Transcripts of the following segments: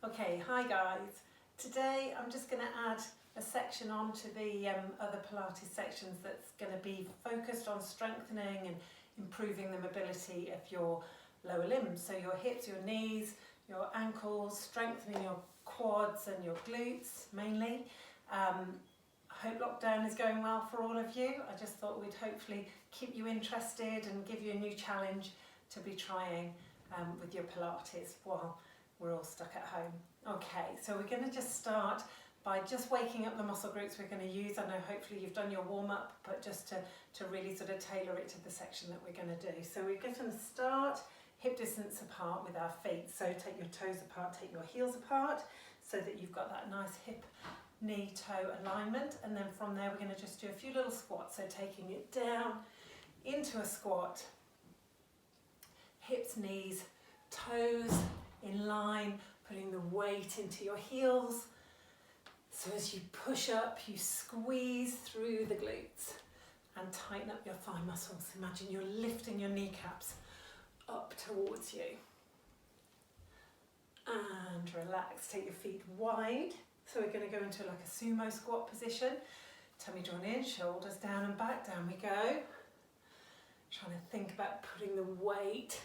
Okay, hi guys. Today I'm just going to add a section onto the other Pilates sections that's going to be focused on strengthening and improving the mobility of your lower limbs. So your hips, your knees, your ankles, strengthening your quads and your glutes mainly. I hope lockdown is going well for all of you. I just thought we'd hopefully keep you interested and give you a new challenge to be trying with your Pilates while we're all stuck at home. Okay, so we're going to just start by just waking up the muscle groups we're going to use. I know hopefully you've done your warm-up, but just to really sort of tailor it to the section that we're going to do. So we're going to start hip distance apart with our feet. So take your toes apart, take your heels apart, so that you've got that nice hip, knee, toe alignment. And then from there we're going to just do a few little squats. So taking it down into a squat, hips, knees, toes in line, putting the weight into your heels. So as you push up, you squeeze through the glutes and tighten up your thigh muscles. Imagine you're lifting your kneecaps up towards you. And relax, take your feet wide. So we're going to go into like a sumo squat position. Tummy drawn in, shoulders down and back, down we go. Trying to think about putting the weight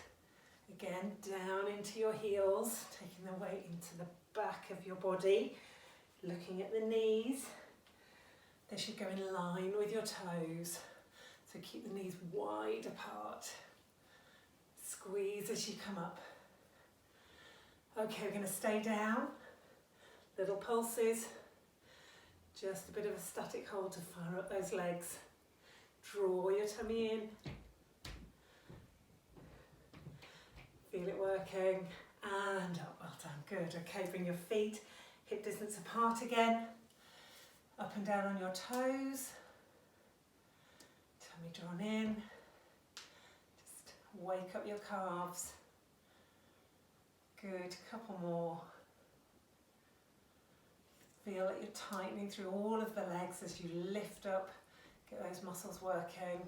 again down into your heels, taking the weight into the back of your body, looking at the knees. They should go in line with your toes. So keep the knees wide apart. Squeeze as you come up. Okay, we're going to stay down. Little pulses. Just a bit of a static hold to fire up those legs. Draw your tummy in. Feel it working, and up, well done, good. Okay, bring your feet hip distance apart again, up and down on your toes, tummy drawn in, just wake up your calves. Good, couple more. Feel that you're tightening through all of the legs as you lift up, get those muscles working.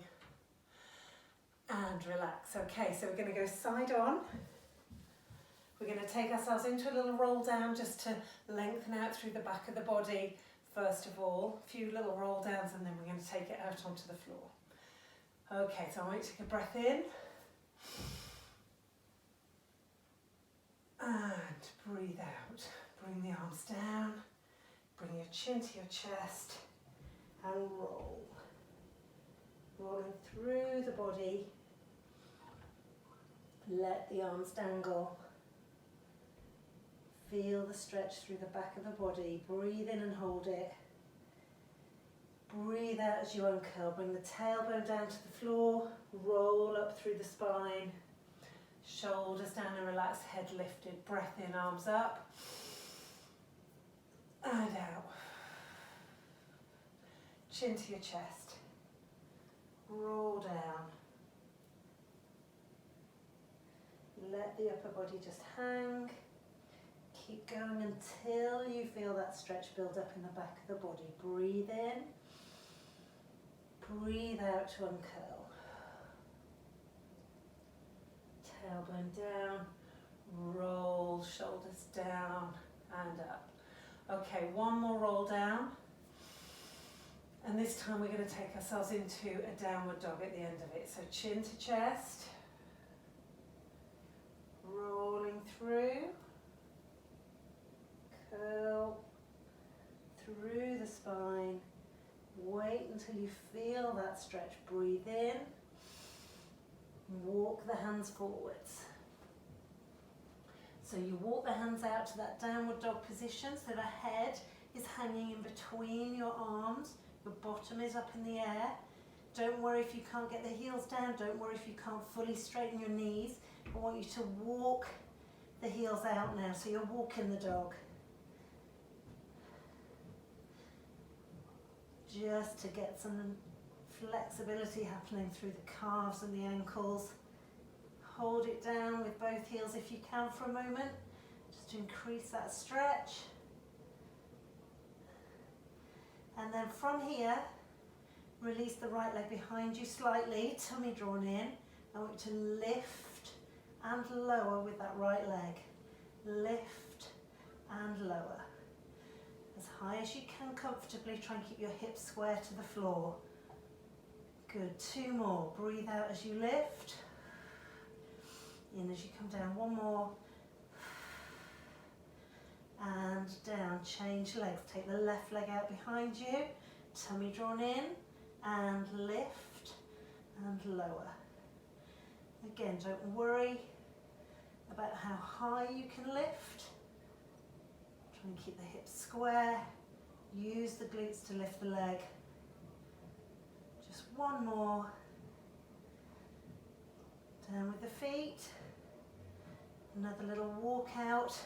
And relax. Okay, so we're going to go side on. We're going to take ourselves into a little roll down just to lengthen out through the back of the body first of all. A few little roll downs and then we're going to take it out onto the floor. Okay, so I want you to take a breath in. And breathe out. Bring the arms down. Bring your chin to your chest and roll. Rolling through the body, let the arms dangle. Feel the stretch through the back of the body. Breathe in and hold it. Breathe out as you uncurl. Bring the tailbone down to the floor. Roll up through the spine. Shoulders down and relax, head lifted. Breath in, arms up. And out. Chin to your chest. Roll down. Let the upper body just hang. Keep going until you feel that stretch build up in the back of the body. Breathe in. Breathe out to uncurl. Tailbone down. Roll, shoulders down and up. Okay, one more roll down. And this time we're going to take ourselves into a downward dog at the end of it. So chin to chest, rolling through, curl through the spine, wait until you feel that stretch. Breathe in, walk the hands forwards. So you walk the hands out to that downward dog position so the head is hanging in between your arms. Your bottom is up in the air. Don't worry if you can't get the heels down. Don't worry if you can't fully straighten your knees. I want you to walk the heels out now. So you're walking the dog. Just to get some flexibility happening through the calves and the ankles. Hold it down with both heels if you can for a moment. Just to increase that stretch. And then from here, release the right leg behind you slightly, tummy drawn in. I want you to lift and lower with that right leg. Lift lower. As high as you can comfortably, try and keep your hips square to the floor. Good, 2 more. Breathe out as you lift. In as you come down, 1 more. And down, change legs. Take the left leg out behind you, tummy drawn in, and lift and lower. Again, don't worry about how high you can lift. Try and keep the hips square. Use the glutes to lift the leg. Just 1 more. Down with the feet. Another little walk out.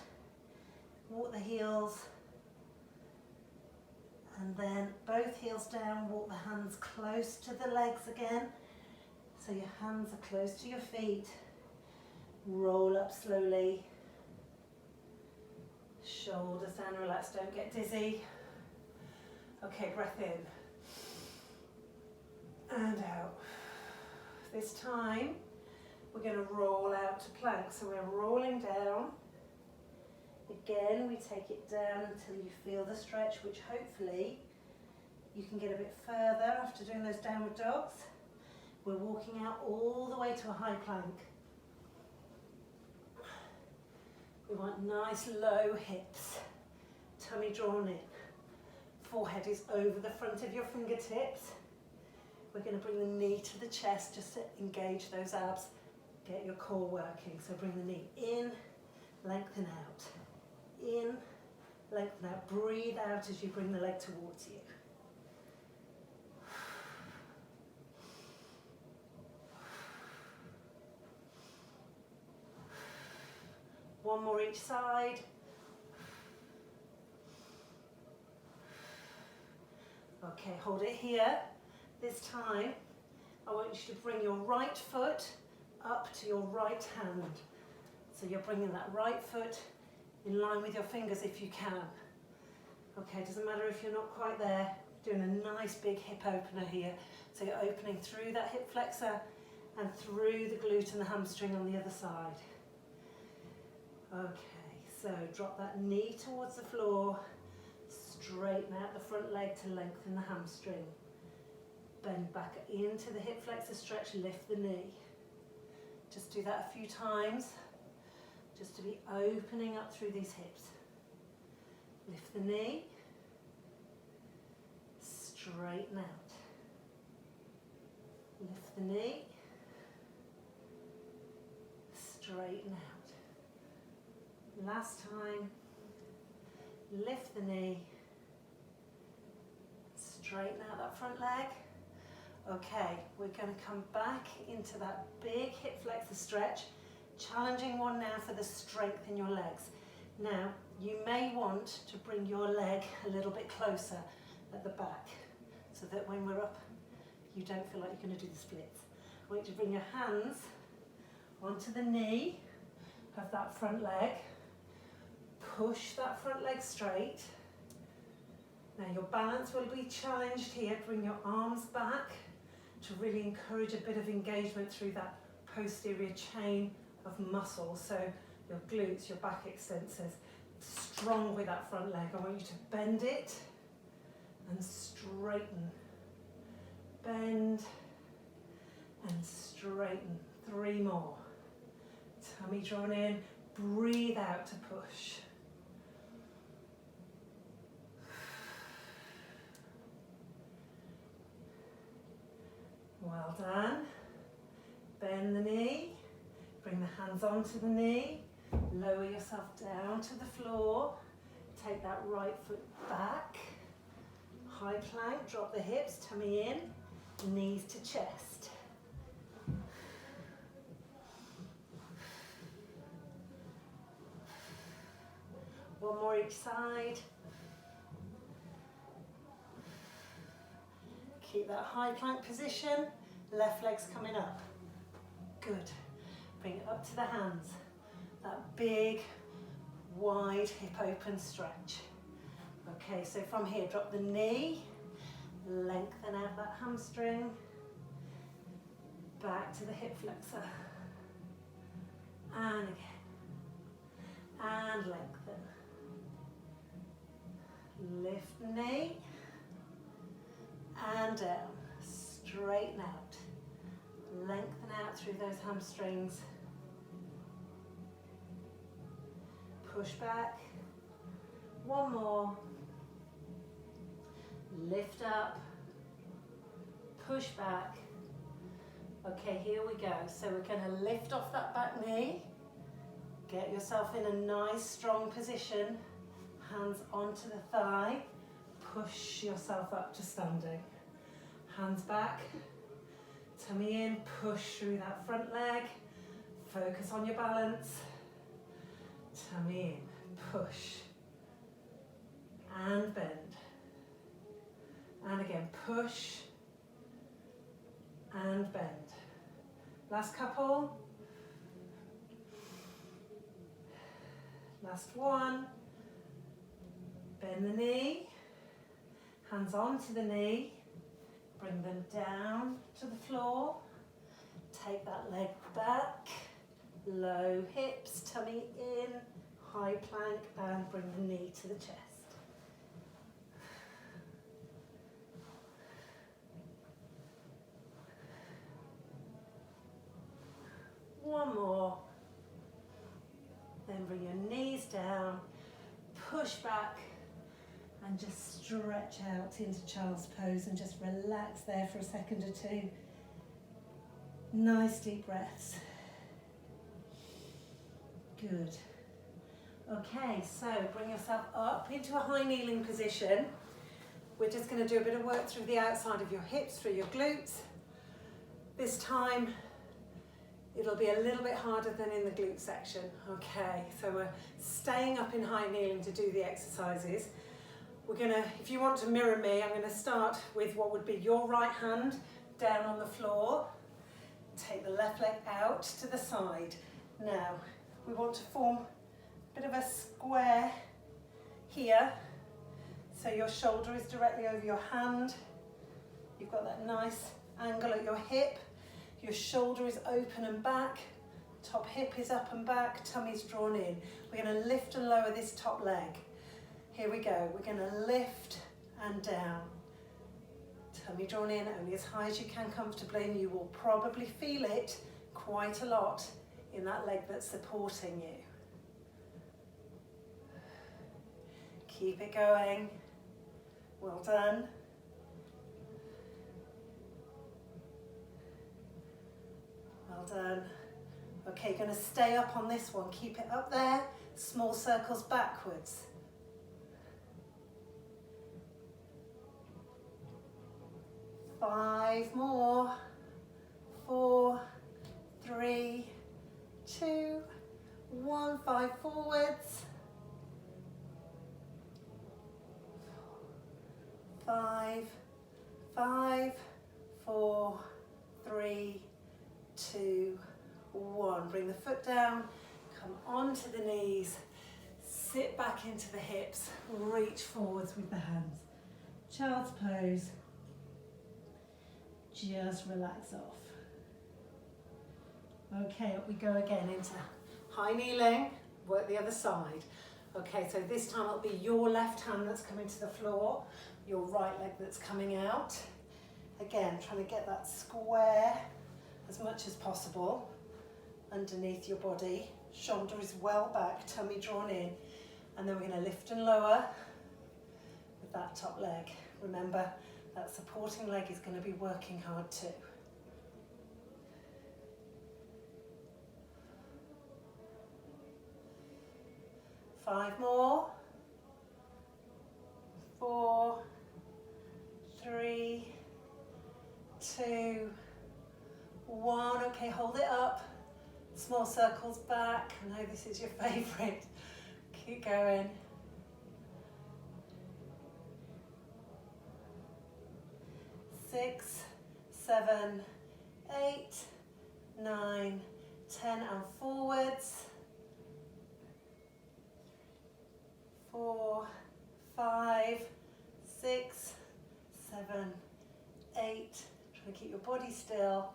Walk the heels. And then both heels down, walk the hands close to the legs again. So your hands are close to your feet. Roll up slowly. Shoulders down, relax, don't get dizzy. Okay, breath in. And out. This time, we're going to roll out to plank. So we're rolling down. Again, we take it down until you feel the stretch, which hopefully you can get a bit further after doing those downward dogs. We're walking out all the way to a high plank. We want nice low hips, tummy drawn in. Forehead is over the front of your fingertips. We're going to bring the knee to the chest just to engage those abs, get your core working. So bring the knee in, lengthen out. In, lengthen out. Breathe out as you bring the leg towards you. One more each side. Okay, hold it here. This time, I want you to bring your right foot up to your right hand. So you're bringing that right foot in line with your fingers if you can. Okay, doesn't matter if you're not quite there. Doing a nice big hip opener here. So you're opening through that hip flexor and through the glute and the hamstring on the other side. Okay, so drop that knee towards the floor. Straighten out the front leg to lengthen the hamstring. Bend back into the hip flexor stretch, lift the knee. Just do that a few times. Just to be opening up through these hips. Lift the knee. Straighten out. Lift the knee. Straighten out. Last time. Lift the knee. Straighten out that front leg. Okay, we're going to come back into that big hip flexor stretch. Challenging one now for the strength in your legs. Now, you may want to bring your leg a little bit closer at the back so that when we're up, you don't feel like you're going to do the splits. I want you to bring your hands onto the knee of that front leg. Push that front leg straight. Now your balance will be challenged here. Bring your arms back to really encourage a bit of engagement through that posterior chain of muscles, so your glutes, your back extensors, strong with that front leg. I want you to bend it and straighten. Bend and straighten. 3 more. Tummy drawn in, breathe out to push. Well done. Bend the knee. Bring the hands onto the knee, lower yourself down to the floor, take that right foot back, high plank, drop the hips, tummy in, knees to chest. One more each side. Keep that high plank position, left leg's coming up. Good. Bring it up to the hands. That big, wide hip open stretch. Okay, so from here, drop the knee, lengthen out that hamstring, back to the hip flexor. And again. And lengthen. Lift knee and down. Straighten out. Lengthen out through those hamstrings. Push back. One more. Lift up. Push back. Okay, here we go. So we're going to lift off that back knee. Get yourself in a nice strong position. Hands onto the thigh. Push yourself up to standing. Hands back. Tummy in. Push through that front leg. Focus on your balance. Tummy in. Push. And bend. And again, push. And bend. Last couple. Last one. Bend the knee. Hands onto the knee. Bring them down to the floor. Take that leg back. Low hips, tummy in. High plank and bring the knee to the chest. One more. Then bring your knees down, push back and just stretch out into child's pose and just relax there for a second or two. Nice deep breaths. Good. Okay, so bring yourself up into a high kneeling position. We're just going to do a bit of work through the outside of your hips, through your glutes. This time, it'll be a little bit harder than in the glute section. Okay, so we're staying up in high kneeling to do the exercises. We're gonna, if you want to mirror me, I'm gonna start with what would be your right hand down on the floor. Take the left leg out to the side. Now, we want to form a bit of a square here. So your shoulder is directly over your hand. You've got that nice angle at your hip. Your shoulder is open and back, top hip is up and back, tummy's drawn in. We're going to lift and lower this top leg. Here we go, we're going to lift and down. Tummy drawn in, only as high as you can comfortably, and you will probably feel it quite a lot in that leg that's supporting you. Keep it going. Well done. Well done. Okay, you're going to stay up on this one. Keep it up there. Small circles backwards. Five more. 4, 3, 2, 1. 5 forwards. 5, 4, 3, 2, 1. Bring the foot down, come onto the knees, sit back into the hips, reach forwards with the hands. Child's pose. Just relax off. Okay, up we go again into high kneeling, work the other side. Okay, so this time it'll be your left hand that's coming to the floor, your right leg that's coming out. Again, trying to get that square as much as possible underneath your body. Shoulder is well back, tummy drawn in. And then we're going to lift and lower with that top leg. Remember, that supporting leg is going to be working hard too. Five more. 4, 3, 2, 1. Okay, hold it up. Small circles back. I know this is your favourite. Keep going. 6, 7, 8, 9, 10, and forwards. 4, 5, 6, 7, 8. Trying to keep your body still.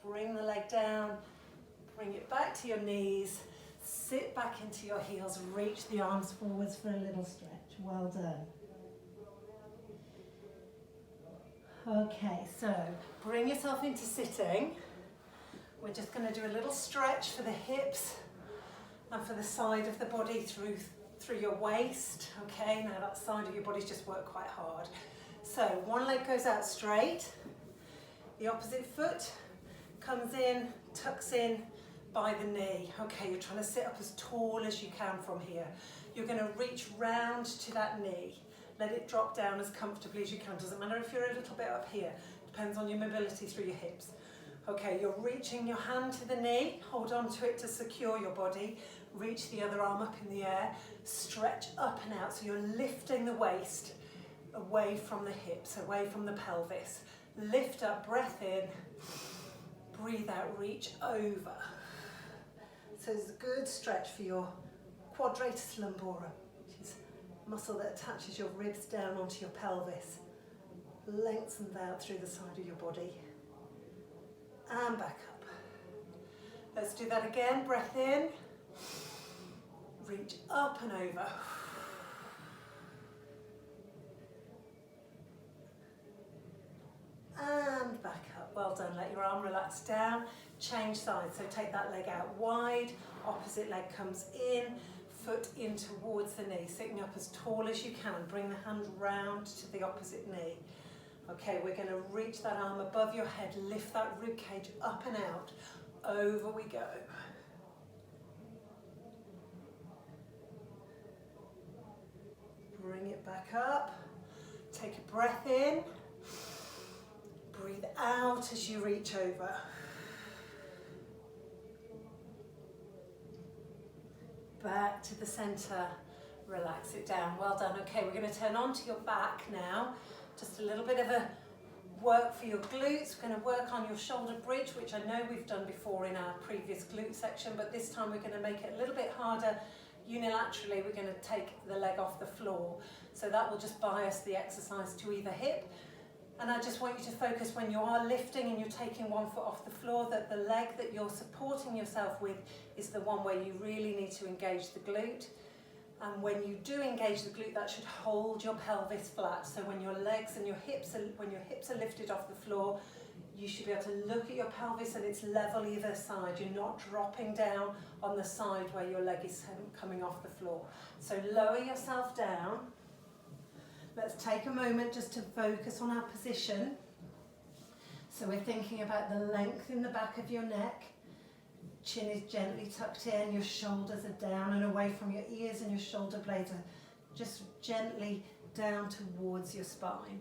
Bring the leg down. Bring it back to your knees. Sit back into your heels, reach the arms forwards for a little stretch. Well done. Okay, so bring yourself into sitting. We're just going to do a little stretch for the hips and for the side of the body through your waist. Okay, now that side of your body's just worked quite hard. So one leg goes out straight, the opposite foot comes in, tucks in by the knee. Okay, you're trying to sit up as tall as you can from here. You're going to reach round to that knee. Let it drop down as comfortably as you can. Doesn't matter if you're a little bit up here. Depends on your mobility through your hips. Okay, you're reaching your hand to the knee. Hold on to it to secure your body. Reach the other arm up in the air. Stretch up and out. So you're lifting the waist away from the hips, away from the pelvis. Lift up, breath in. Breathe out, reach over. So it's a good stretch for your quadratus lumborum, which is a muscle that attaches your ribs down onto your pelvis. Lengthens out through the side of your body. And back up. Let's do that again. Breath in. Reach up and over. And back up. Well done. Let your arm relax down. Change sides. So take that leg out wide. Opposite leg comes in. Foot in towards the knee. Sitting up as tall as you can. Bring the hand round to the opposite knee. Okay, we're going to reach that arm above your head. Lift that rib cage up and out. Over we go. Bring it back up. Take a breath in. Breathe out as you reach over. Back to the center. Relax it down. Well done. Okay, we're going to turn onto your back now. Just a little bit of a work for your glutes. We're going to work on your shoulder bridge, which I know we've done before in our previous glute section, but this time we're going to make it a little bit harder. Unilaterally, we're going to take the leg off the floor. So that will just bias the exercise to either hip. And I just want you to focus when you are lifting and you're taking one foot off the floor, that the leg that you're supporting yourself with is the one where you really need to engage the glute. And when you do engage the glute, that should hold your pelvis flat. So when your legs and your hips are lifted off the floor, you should be able to look at your pelvis and it's level either side. You're not dropping down on the side where your leg is coming off the floor. So lower yourself down. Let's take a moment just to focus on our position. So we're thinking about the length in the back of your neck. Chin is gently tucked in, your shoulders are down and away from your ears, and your shoulder blades are just gently down towards your spine.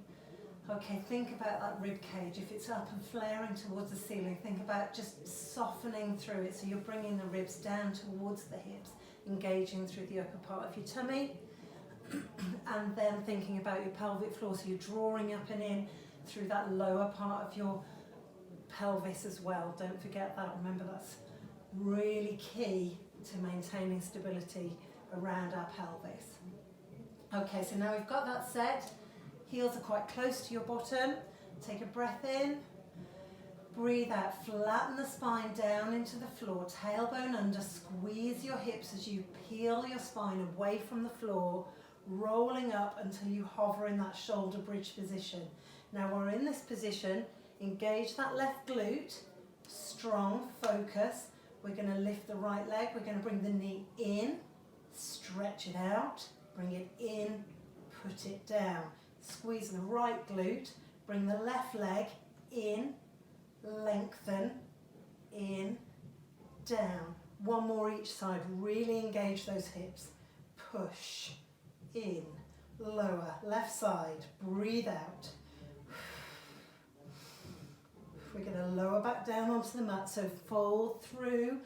Okay, think about that rib cage. If it's up and flaring towards the ceiling, think about just softening through it. So you're bringing the ribs down towards the hips, engaging through the upper part of your tummy. And then thinking about your pelvic floor, so you're drawing up and in through that lower part of your pelvis as well. Don't forget that. Remember, that's really key to maintaining stability around our pelvis. Okay, so now we've got that set. Heels are quite close to your bottom. Take a breath in. Breathe out. Flatten the spine down into the floor. Tailbone under. Squeeze your hips as you peel your spine away from the floor, rolling up until you hover in that shoulder bridge position. Now we're in this position. Engage that left glute. Strong focus. We're going to lift the right leg. We're going to bring the knee in, stretch it out, bring it in, put it down. Squeeze the right glute, bring the left leg in, lengthen, in, down. One more each side. Really engage those hips. Push, in, lower, left side. Breathe out. We're going to lower back down onto the mat, so fold through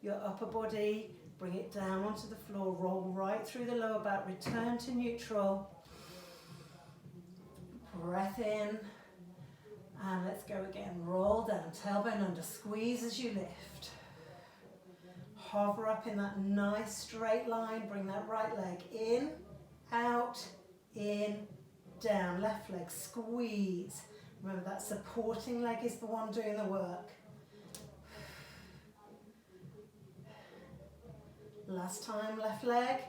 your upper body, bring it down onto the floor, roll right through the lower back, return to neutral. Breath in, and let's go again. Roll down, tailbone under, squeeze as you lift. Hover up in that nice straight line, bring that right leg in, out, in, down, left leg, squeeze. Remember, that supporting leg is the one doing the work. Last time, left leg.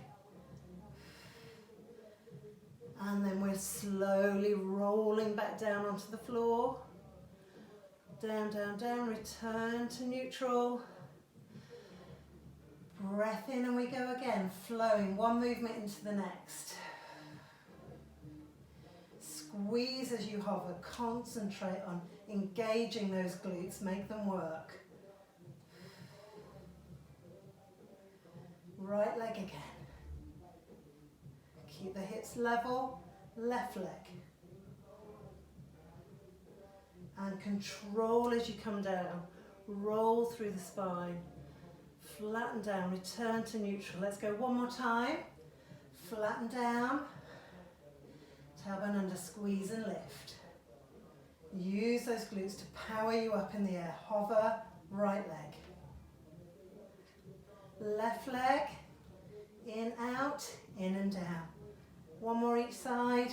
And then we're slowly rolling back down onto the floor. Down, down, down, return to neutral. Breath in and we go again, flowing one movement into the next. Squeeze as you hover, concentrate on engaging those glutes, make them work. Right leg again. Keep the hips level, left leg. And control as you come down. Roll through the spine. Flatten down, return to neutral. Let's go one more time. Flatten down. Tailbone under, squeeze and lift. Use those glutes to power you up in the air. Hover, right leg. Left leg, in, out, in and down. One more each side.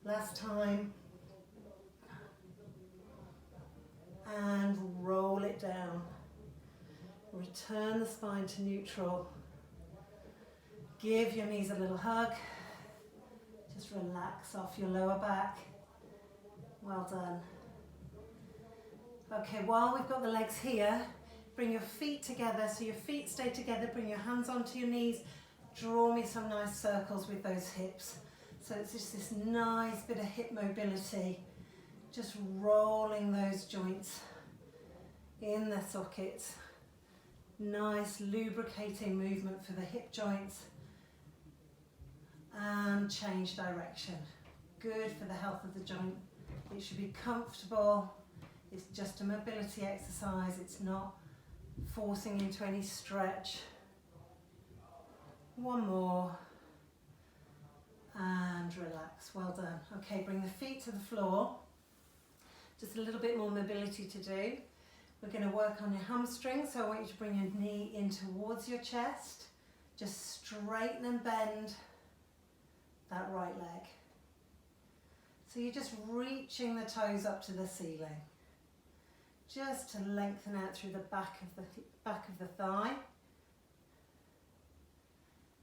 Last time. And roll it down. Return the spine to neutral. Give your knees a little hug. Just relax off your lower back. Well done. Okay, while we've got the legs here, bring your feet together so your feet stay together. Bring your hands onto your knees. Draw me some nice circles with those hips. So it's just this nice bit of hip mobility. Just rolling those joints in their sockets. Nice lubricating movement for the hip joints. And change direction. Good for the health of the joint. It should be comfortable. It's just a mobility exercise. It's not forcing into any stretch. One more. And relax. Well done. Okay, bring the feet to the floor. Just a little bit more mobility to do. We're going to work on your hamstrings. So I want you to bring your knee in towards your chest. Just straighten and bend that right leg. So you're just reaching the toes up to the ceiling. Just to lengthen out through the back of the thigh.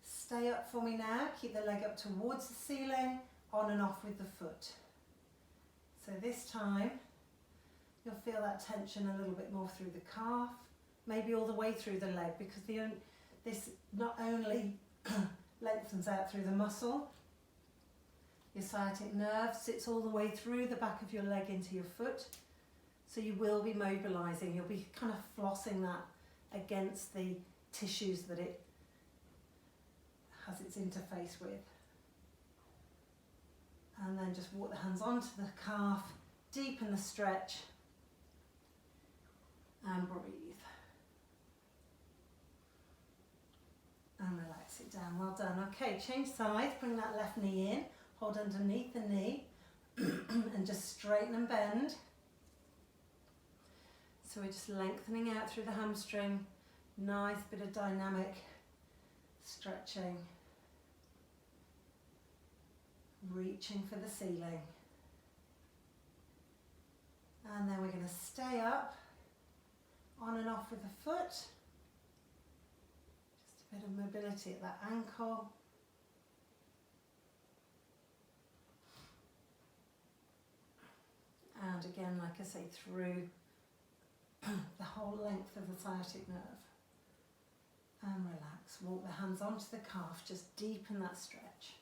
Stay up for me now. Keep the leg up towards the ceiling, on and off with the foot. So this time, you'll feel that tension a little bit more through the calf, maybe all the way through the leg, because this not only lengthens out through the muscle, your sciatic nerve sits all the way through the back of your leg into your foot. So you will be mobilising, you'll be kind of flossing that against the tissues that it has its interface with. And then just walk the hands onto the calf, deepen the stretch, and breathe. And relax it down, well done. Okay, change sides, bring that left knee in, hold underneath the knee, and just straighten and bend. So we're just lengthening out through the hamstring, nice bit of dynamic stretching, reaching for the ceiling. And then we're going to stay up, on and off with the foot. Just a bit of mobility at that ankle. And again, like I say, through the whole length of the sciatic nerve. And relax. Walk the hands onto the calf, just deepen that stretch.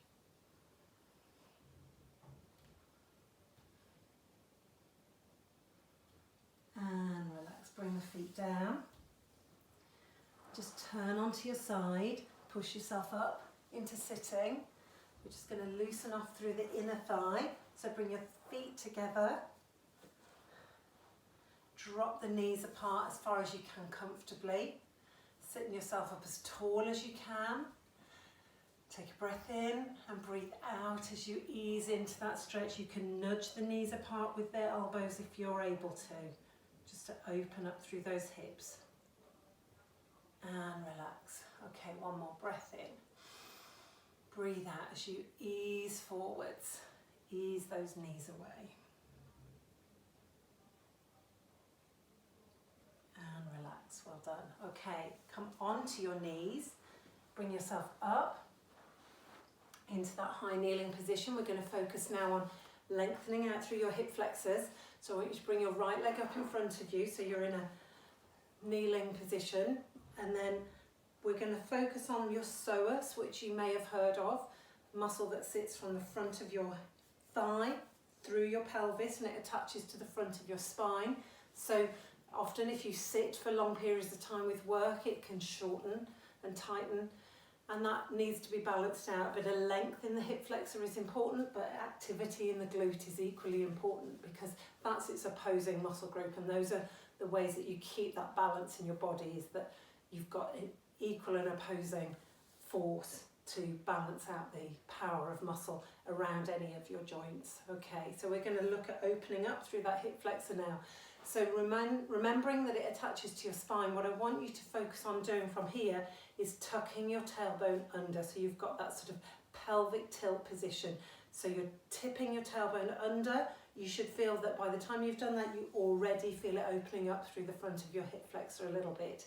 And relax, bring the feet down. Just turn onto your side, push yourself up into sitting. We're just going to loosen off through the inner thigh. So bring your feet together. Drop the knees apart as far as you can comfortably. Sitting yourself up as tall as you can. Take a breath in and breathe out as you ease into that stretch. You can nudge the knees apart with their elbows if you're able to, just to open up through those hips. And relax. Okay, one more breath in. Breathe out as you ease forwards. Ease those knees away. And relax. well done. Okay, come onto your knees, bring yourself up into that high kneeling position. We're going to focus now on lengthening out through your hip flexors. So I want you to bring your right leg up in front of you, so you're in a kneeling position, and then we're going to focus on your psoas, which you may have heard of, muscle that sits from the front of your thigh through your pelvis, and it attaches to the front of your spine. So often if you sit for long periods of time with work, it can shorten and tighten, and that needs to be balanced out. A bit of length in the hip flexor is important, but activity in the glute is equally important, because that's its opposing muscle group, and those are the ways that you keep that balance in your body, is that you've got an equal and opposing force to balance out the power of muscle around any of your joints. Okay, so we're going to look at opening up through that hip flexor now. So remembering that it attaches to your spine, what I want you to focus on doing from here is tucking your tailbone under, so you've got that sort of pelvic tilt position. So you're tipping your tailbone under. You should feel that by the time you've done that, you already feel it opening up through the front of your hip flexor a little bit.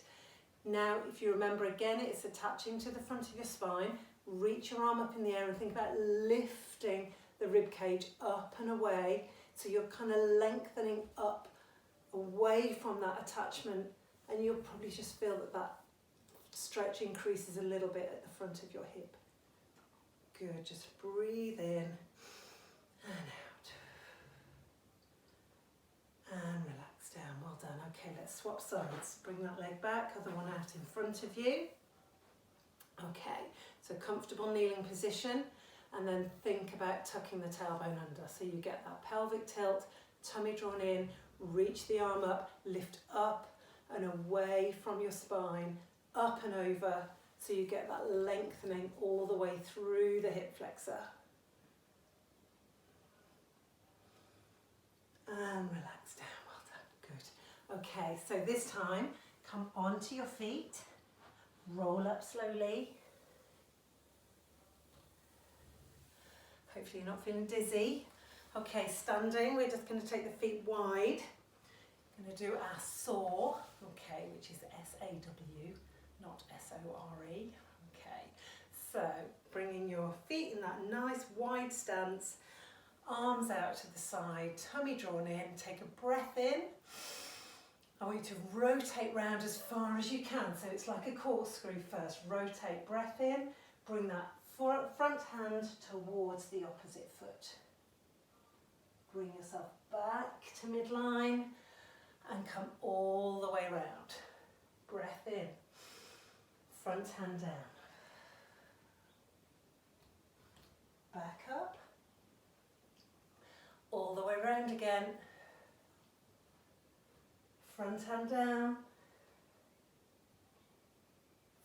Now, if you remember again, it's attaching to the front of your spine. Reach your arm up in the air and think about lifting the rib cage up and away. So you're kind of lengthening up away from that attachment, and you'll probably just feel that that stretch increases a little bit at the front of your hip. Good, just breathe in and out. And relax down, well done. Okay, let's swap sides. Bring that leg back, other one out in front of you. Okay, so comfortable kneeling position, and then think about tucking the tailbone under. So you get that pelvic tilt, tummy drawn in, reach the arm up, lift up and away from your spine, up and over, so you get that lengthening all the way through the hip flexor. And relax down, well done, good. Okay, so this time, come onto your feet, roll up slowly. Hopefully you're not feeling dizzy. Okay, standing, we're just going to take the feet wide. We're going to do our saw, okay, which is S-A-W, not S-O-R-E. Okay, so bringing your feet in that nice wide stance, arms out to the side, tummy drawn in, take a breath in. I want you to rotate round as far as you can, so it's like a corkscrew first. Rotate, breath in, bring that front hand towards the opposite foot. Bring yourself back to midline and come all the way around. Breath in, front hand down. Back up, all the way around again. Front hand down.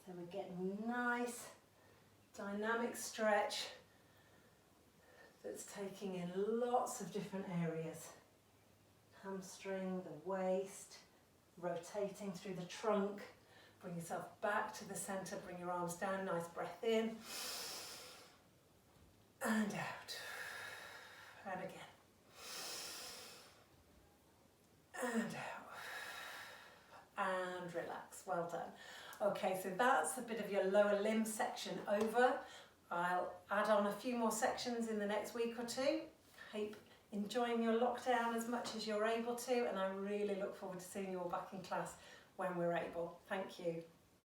So we're getting nice dynamic stretch that's taking in lots of different areas. Hamstring, the waist, rotating through the trunk. Bring yourself back to the centre, bring your arms down, nice breath in. And out. And again. And out. And relax, well done. Okay, so that's a bit of your lower limb section over. I'll add on a few more sections in the next week or two. Keep enjoying your lockdown as much as you're able to, and I really look forward to seeing you all back in class when we're able. Thank you.